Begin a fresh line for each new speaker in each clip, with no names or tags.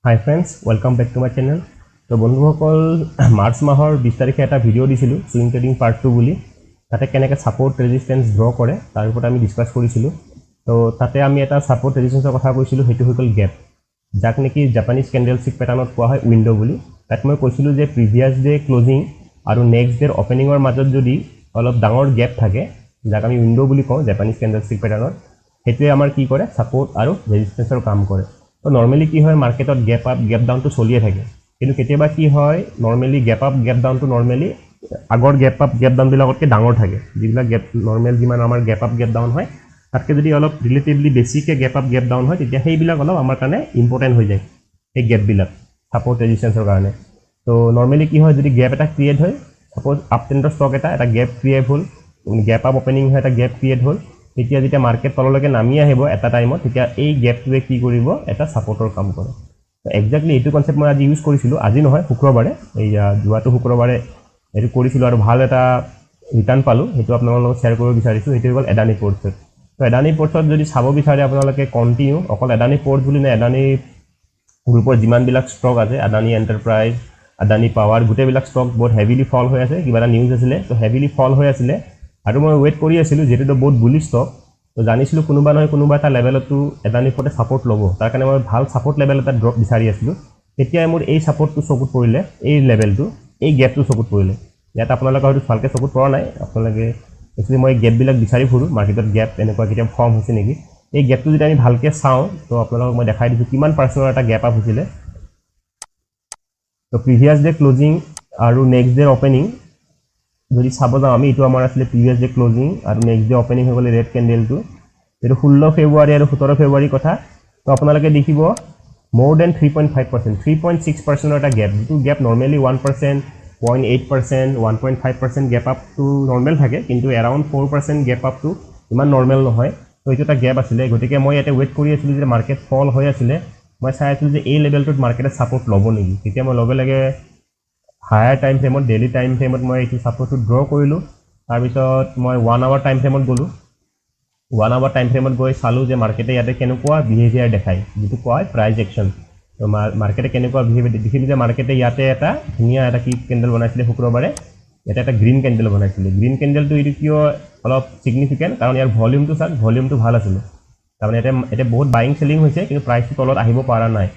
Hi friends, welcome back to my channel. তো বন্ধুসকল March মাহৰ 20 তাৰিখে এটা ভিডিঅ' দিছিলোঁ সুইং ট্ৰেডিং পাৰ্ট 2 বুলি তাতে কেনেকৈ সাপোৰ্ট ৰেজিষ্টেন্স ড্ৰ কৰে তাৰ ওপৰত আমি ডিসকাস কৰিছিলোঁ তো তাতে আমি এটা সাপোৰ্ট ৰেজিষ্টেন্সৰ কথা কৈছিলোঁ হেতু হৈ গ'ল গ্যাপ যাক নেকি জাপানিজ ক্যান্ডেলষ্টিক প্যাটাৰ্ণত কোৱা হয় উইন্ডো বুলি তাত মই কৈছিলোঁ যে প্ৰিভিয়াস ডে ক্লোজিং আৰু নেক্সট ডেৰ ওপেনিঙৰ মাজত যদি অলপ ডাঙৰ গ্যাপ থাকে যাক আমি উইন্ডো বুলি কওঁ জাপানিজ ক্যান্ডেলষ্টিক প্যাটাৰ্ণত হেতুৱে আমাৰ কি কৰে সাপোৰ্ট আৰু ৰেজিষ্টেন্সৰ কাম কৰে তো নৰ্মালি কি হয় মাৰ্কেটত গ্যাপ আপ গ্যাপ ডাউন তো চলিয়ে থাকে কিন্তু কেতিয়াবা কি হয় normally gap up gap down তো নৰ্মালি আগৰ গ্যাপ আপ গ্যাপ ডাউন বিলাকতকৈ ডাঙৰ থাকে যিবিলাক গ্যাপ নৰ্মেল যিমান আমাৰ গ্যাপ আপ গ্যাপ ডাউন হয় তাতকৈ যদি অলপ ৰিলেটিভলি বেছিকে গ্যাপ আপ গ্যাপ ডাউন হয় তেতিয়া সেইবিলাক অলপ আমাৰ কাৰণে ইম্পৰ্টেণ্ট হৈ যায় এই গ্যাপবিলাক সাপোৰ্ট ৰেজিষ্টেন্সৰ কাৰণে তো নৰ্মালি কি হয় যদি গ্যাপ এটা ক্ৰিয়েট হয় সাপোজ আপ ট্ৰেণ্ডৰ ষ্টক এটা গ্যাপ ক্ৰিয়েট হ'ল গ্যাপ আপ ওপেনিং হয় এটা গ্যাপ ক্ৰিয়েট হ'ল তেতিয়া যেতিয়া মাৰ্কেট তললৈকে নামি আহিব এটা টাইমত তেতিয়া এই গ্যাপটোৱে কি কৰিব এটা সাপোৰ্টৰ কাম কৰে এক্স্যাক্টলি এইটো কনসেপ্ট মই আজি ইউজ কৰিছিলোঁ আজি নহয় শুক্ৰবাৰে এই যোৱাটো শুক্ৰবাৰে এইটো কৰিছিলোঁ আৰু ভাল এটা ৰিটাৰ্ণ পালোঁ সেইটো আপোনালোকৰ লগত শ্বেয়াৰ কৰিব বিচাৰিছোঁ সেইটো হ'ল এডানী পৰ্টছত তো এডানী পৰ্টছত যদি চাব বিচাৰে আপোনালোকে কণ্টিনিউ অকল এডানী পৰ্ট বুলি নাই এডানী গ্ৰুপৰ যিমানবিলাক ষ্টক আছে আদানী এণ্টাৰপ্ৰাইজ আদানী পাৱাৰ গোটেইবিলাক ষ্টক বহুত হেভিলি ফল হৈ আছে কিবা এটা নিউজ আছিলে তো হেভিলি ফল হৈ আছিলে আৰু মই ৱেট কৰি আছিলোঁ যেটো বহুত বুলিশ ষ্টক তো জানিছিলোঁ কোনোবা নহয় কোনোবা এটা লেভেলতো এডানী পৰ্টে সাপোৰ্ট ল'ব তাৰ কাৰণে মই ভাল সাপোৰ্ট লেভেল এটা ড্ৰপ বিচাৰি আছিলোঁ তেতিয়া মোৰ এই সাপোৰ্টটো চকুত পৰিলে এই লেভেলটো এই গ্যাপটো চকুত পৰিলে ইয়াত আপোনালোকে হয়তো ভালকৈ চকুত পৰা নাই আপোনালোকে একচুৱেলি মই গ্যাপবিলাক বিচাৰি ফুৰোঁ মাৰ্কেটত গ্যাপ এনেকুৱা কেতিয়াবা ফৰ্ম হৈছে নেকি এই গ্যাপটো যদি আমি ভালকৈ চাওঁ তো আপোনালোকক মই দেখাই দিছোঁ কিমান পাৰ্চেণ্টৰ এটা গ্যাপ আপ হৈছিলে তো প্ৰিভিয়াছ ডে ক্লোজিং আৰু নেক্সট ডে ওপেনিং যদি চাব যাওঁ আমি এইটো আমাৰ আছিলে প্ৰিভিয়াছ ডে ক্লোজিং আৰু নেক্সট ডে ওপেনিং হৈ গ'লে ৰেড কেণ্ডেলটো এইটো 16 ফেব্ৰুৱাৰী আৰু 17 ফেব্ৰুৱাৰী কথা তো আপোনালোকে দেখিব মোৰ দেন 3.5% 3.6% এটা গ্যাপ যিটো গ্যাপ নৰ্মেলি 1% 0.8% 1.5% গ্যাপ আপটো নৰ্মেল থাকে কিন্তু এৰাউণ্ড 4% গ্যাপ আপটো ইমান নৰ্মেল নহয় তো এইটো এটা গ্যাপ আছিলে গতিকে মই ইয়াতে ৱেট কৰি আছিলোঁ যে মাৰ্কেট ফল হৈ আছিলে মই চাই আছিলোঁ যে এই লেভেলটোত মাৰ্কেটে সাপোৰ্ট ল'ব নেকি তেতিয়া মই লগে লগে হায়াৰ টাইম ফ্ৰেমত ডেইলি টাইম ফ্ৰেমত মই এইটো সাপোৰ্টটো ড্ৰ কৰিলোঁ তাৰপিছত মই 1 আৱাৰ টাইম ফ্ৰেমত গ'লোঁ 1 আৱাৰ টাইম ফ্ৰেমত গৈ চালোঁ যে মাৰ্কেটে ইয়াতে কেনেকুৱা বিহেভিয়াৰ দেখায় যিটো কোৱা হয় প্ৰাইজ একশ্যন তো মাৰ্কেটে কেনেকুৱা বিহেভিয়াৰ দেখিলোঁ যে মাৰ্কেটে ইয়াতে এটা ধুনীয়া এটা কি কেণ্ডেল বনাইছিলে শুক্ৰবাৰে ইয়াতে এটা গ্ৰীণ কেণ্ডেল বনাইছিলে গ্ৰীণ কেণ্ডেলটো এইটো কিয় অলপ ছিগনিফিকেণ্ট কাৰণ ইয়াৰ ভলিউমটো চাওক ভলিউমটো ভাল আছিলে তাৰমানে এতিয়া বহুত বাইং চেলিং হৈছে কিন্তু প্ৰাইচটো তলত আহিব পৰা নাই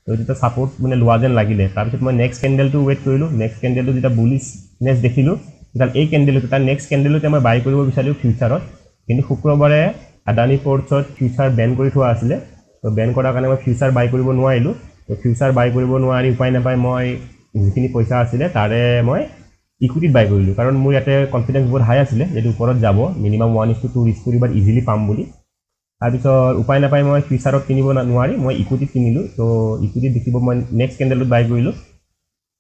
তো এইটো সাপোৰ্ট মানে লোৱা যেন লাগিলে তাৰপিছত মই নেক্সট কেণ্ডেলটো ৱেট কৰিলোঁ নেক্সট কেণ্ডেলটো যেতিয়া বুলিছনেছ দেখিলোঁ তেতিয়া এই কেণ্ডেলটো তাৰ নেক্সট কেণ্ডেলতে মই বাই কৰিব বিচাৰিলোঁ ফিউচাৰত কিন্তু শুক্ৰবাৰে আদানী পৰ্টছত ফিউচাৰ বেন কৰি থোৱা আছিলে তো বেন কৰাৰ কাৰণে মই ফিউচাৰ বাই কৰিব নোৱাৰিলোঁ তো ফিউচাৰ বাই কৰিব নোৱাৰি উপায় নাপায় মই যিখিনি পইচা আছিলে তাৰে মই ইকুইটিত বাই কৰিলোঁ কাৰণ মোৰ ইয়াতে কনফিডেঞ্চ বহুত হাই আছিলে যেটো ওপৰত যাব মিনিমাম 1:2 ৰিস্ক কৰি বাট ইজিলি পাম বুলি তাৰপিছত উপায় নাপায় মই ফিউচাৰত কিনিব নোৱাৰি মই ইকুইটিত কিনিলোঁ তো ইকুইটিত দেখিব মই নেক্সট কেণ্ডেলত বাই কৰিলোঁ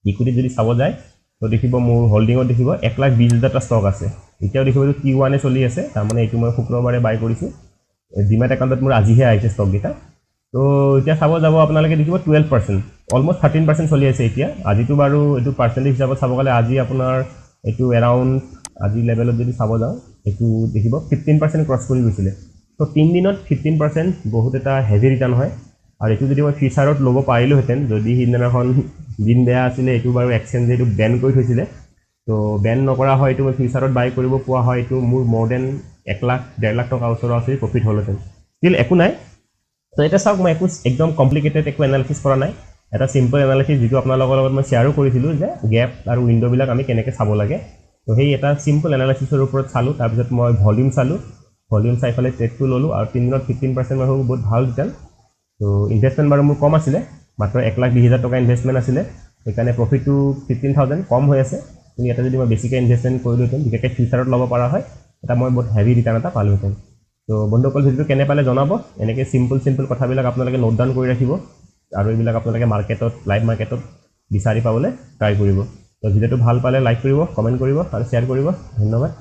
ইকুইটিত যদি চাব যায় তো দেখিব মোৰ হোল্ডিঙত দেখিব 1,20,000টা ষ্টক আছে এতিয়াও দেখিব যে Q1 চলি আছে তাৰমানে এইটো মই শুক্ৰবাৰে বাই কৰিছোঁ ডিমেট একাউণ্টত মোৰ আজিহে আহিছে ষ্টককেইটা তো এতিয়া চাব যাব আপোনালোকে দেখিব 12% অলমষ্ট 13% চলি আছে এতিয়া আজিতো বাৰু এইটো পাৰ্চেণ্টেজ হিচাপত চাব গ'লে আজি আপোনাৰ এইটো এৰাউণ্ড আজি লেভেলত যদি চাব যাওঁ এইটো দেখিব 15% ক্ৰছ কৰি গৈছিলে তো 3 দিনত 15% বহুত এটা হেভি ৰিটাৰ্ণ হয় আৰু এইটো যদি মই ফিউচাৰত ল'ব পাৰিলোহেঁতেন যদি সিদিনাখন দিন বেয়া আছিলে এইটো বাৰু এক্সচেঞ্জে এইটো বেন কৰি থৈছিলে তো বেন নকৰা হয় এইটো মই ফিউচাৰত বাই কৰিব পোৱা হয় এইটো মোৰ মোৰ দেন 1 লাখ 1.5 লাখ টকা ওচৰা-ওচৰি প্ৰফিট হ'লহেঁতেন ষ্টিল একো নাই তো এটা চাওক মই একো একদম কমপ্লিকেটেড একো এনালিচিছ কৰা নাই এটা চিম্পল এনালিচিছ যিটো আপোনালোকৰ লগত মই শ্বেয়াৰো কৰিছিলোঁ যে গ্যাপ আৰু উইণ্ডোবিলাক আমি কেনেকৈ চাব লাগে তো সেই এটা চিম্পল এনালিচিছৰ ওপৰত চালোঁ তাৰপিছত মই ভলিউম চালোঁ ভলিউম চাই পেলাই ট্ৰেডটো ল'লোঁ আৰু 3 দিনত 15% মই ভাবোঁ বহুত ভাল ৰিটাৰ্ণ তো ইনভেষ্টমেণ্ট বাৰু মোৰ কম আছিলে মাত্ৰ 1,20,000 টকা ইনভেষ্টমেণ্ট আছিলে সেইকাৰণে প্ৰফিটটো 15,000 কম হৈ আছে কিন্তু ইয়াতে যদি মই বেছিকৈ ইনভেষ্টমেণ্ট কৰিলোহেঁতেন বিশেষকৈ ফিউচাৰত ল'ব পৰা হয় এটা মই বহুত হেভি ৰিটাৰ্ণ এটা পালোহেঁতেন তো বন্ধুসকল ভিডিঅ'টো কেনে পালে জনাব এনেকৈ চিম্পল কথাবিলাক আপোনালোকে নোট ডাউন কৰি ৰাখিব আৰু এইবিলাক আপোনালোকে মাৰ্কেটত লাইভ মাৰ্কেটত বিচাৰি পাবলৈ ট্ৰাই কৰিব তো ভিডিঅ'টো ভাল পালে লাইক কৰিব কমেণ্ট কৰিব আৰু শ্বেয়াৰ কৰিব ধন্যবাদ